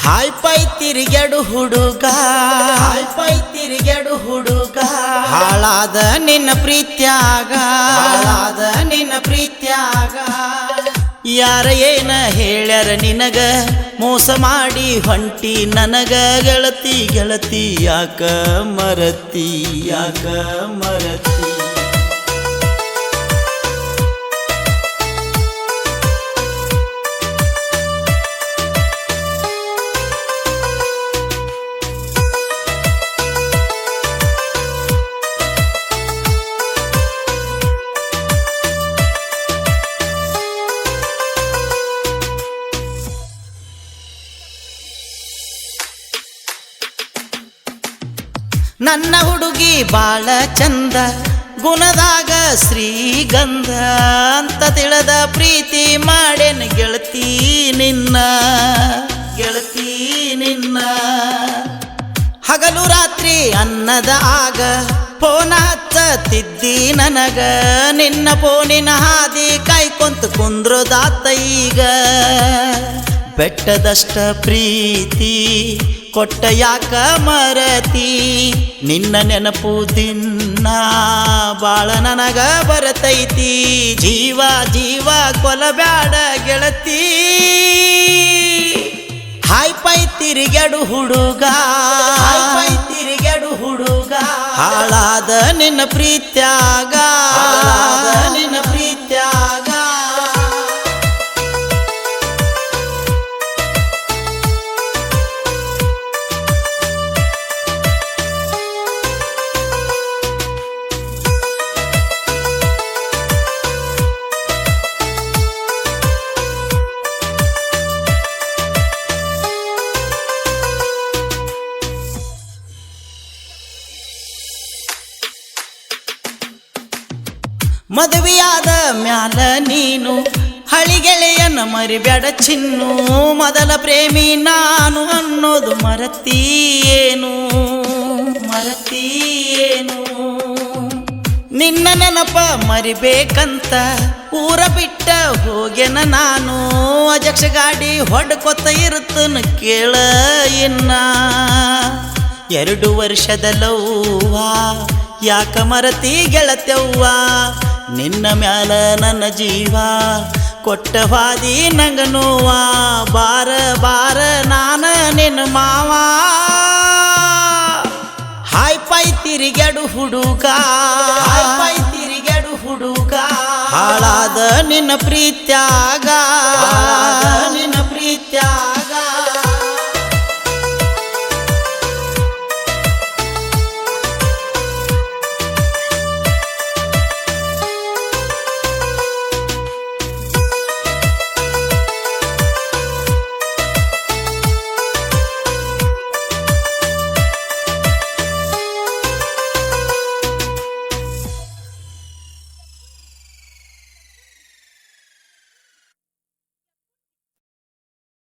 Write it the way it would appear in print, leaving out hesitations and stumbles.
Hi pi ತಿರುಗ್ಯಾಡು ಹುಡುಗ, hi pi ತಿರುಗ್ಯಾಡು ಹುಡುಗ, ಹಾಳಾದ ನಿನ್ನ ಪ್ರೀತ್ಯಾಗ, ಹಾಳಾದ ನಿನ್ನ ಪ್ರೀತ್ಯಾಗ. ಯಾರ ಏನ ಹೇಳ್ಯಾರ ನಿನಗ, ಮೋಸ ಮಾಡಿ ಹೊಂಟಿ ನನಗ. ಗೆಳತಿ ಗೆಳತಿ ಯಾಕ ಮರತಿ, ಯಾಕ ಮರತಿ. ನನ್ನ ಹುಡುಗಿ ಬಾಳ ಚಂದ, ಗುಣದಾಗ ಶ್ರೀಗಂಧ ಅಂತ ತಿಳಿದ ಪ್ರೀತಿ ಮಾಡೇನ ಗೆಳತಿ ನಿನ್ನ, ಗೆಳತಿ ನಿನ್ನ. ಹಗಲು ರಾತ್ರಿ ಅನ್ನದ ಆಗ ಫೋನ ಹಚ್ಚತಿದ್ದಿ ನನಗ, ನಿನ್ನ ಫೋನಿನ ಹಾದಿ ಕಾಯ್ಕೊಂತ ಕುಂದ್ರೋದಾತ ಈಗ. ಬೆಟ್ಟದಷ್ಟ ಪ್ರೀತಿ ಕೊಟ್ಟ ಯಾಕ ಮರತಿ, ನಿನ್ನ ನೆನಪು ದಿನ ಬಾಳ ನನಗ ಬರತೈತಿ. ಜೀವ ಜೀವ ಕೊಲಬ್ಯಾಡ ಗೆಳತಿ. ಹಾಯ್ ಪೈ ತಿರುಗ್ಯಾಡು ಹುಡುಗ, ಹಾಯ್ ಪೈ ತಿರುಗ್ಯಾಡು ಹುಡುಗ, ಹಾಳಾದ ನಿನ್ನ ಪ್ರೀತ್ಯಾಗ, ಹಾಳಾದ ನಿನ್ನ ಪ್ರೀತ್ಯಾಗ. ಮದುವೆಯಾದ ಮ್ಯಾಲ ನೀನು ಹಳಿಗೆಳೆಯನ ಮರಿಬ್ಯಾಡ ಚಿನ್ನು. ಮೊದಲ ಪ್ರೇಮಿ ನಾನು ಅನ್ನೋದು ಮರತೀಯೇನು, ಮರತೀಯೇನು. ನಿನ್ನ ನೆನಪ ಮರಿಬೇಕಂತ ಊರ ಬಿಟ್ಟ ಹೋಗೆನ ನಾನು. ಅಜಕ್ಷ ಗಾಡಿ ಹೊಡ್ಕೊತ ಇರುತ್ತನ ಕೇಳ ಇನ್ನ. 2 ವರ್ಷದ ಲವ್ವ ಯಾಕ ಮರತಿ ಗೆಳತ್ಯವ್ವ. ನಿನ್ನ ಮ್ಯಾಲ ನನ್ನ ಜೀವ ಕೊಟ್ಟ ಹಾದಿ ನಂಗ ನೋವ. ಬಾರ ಬಾರ ನಾನ ನಿನ್ನ ಮಾವ. ಹಾಯ್ ಪೈ ತಿರುಗ್ಯಾಡು ಹುಡುಗ, ಹಾಯ್ ಪೈ ತಿರುಗ್ಯಾಡು ಹುಡುಗ, ಹಾಳಾದ ನಿನ್ನ ಪ್ರೀತ್ಯಾಗ, ಹಾಳಾದ ನಿನ್ನ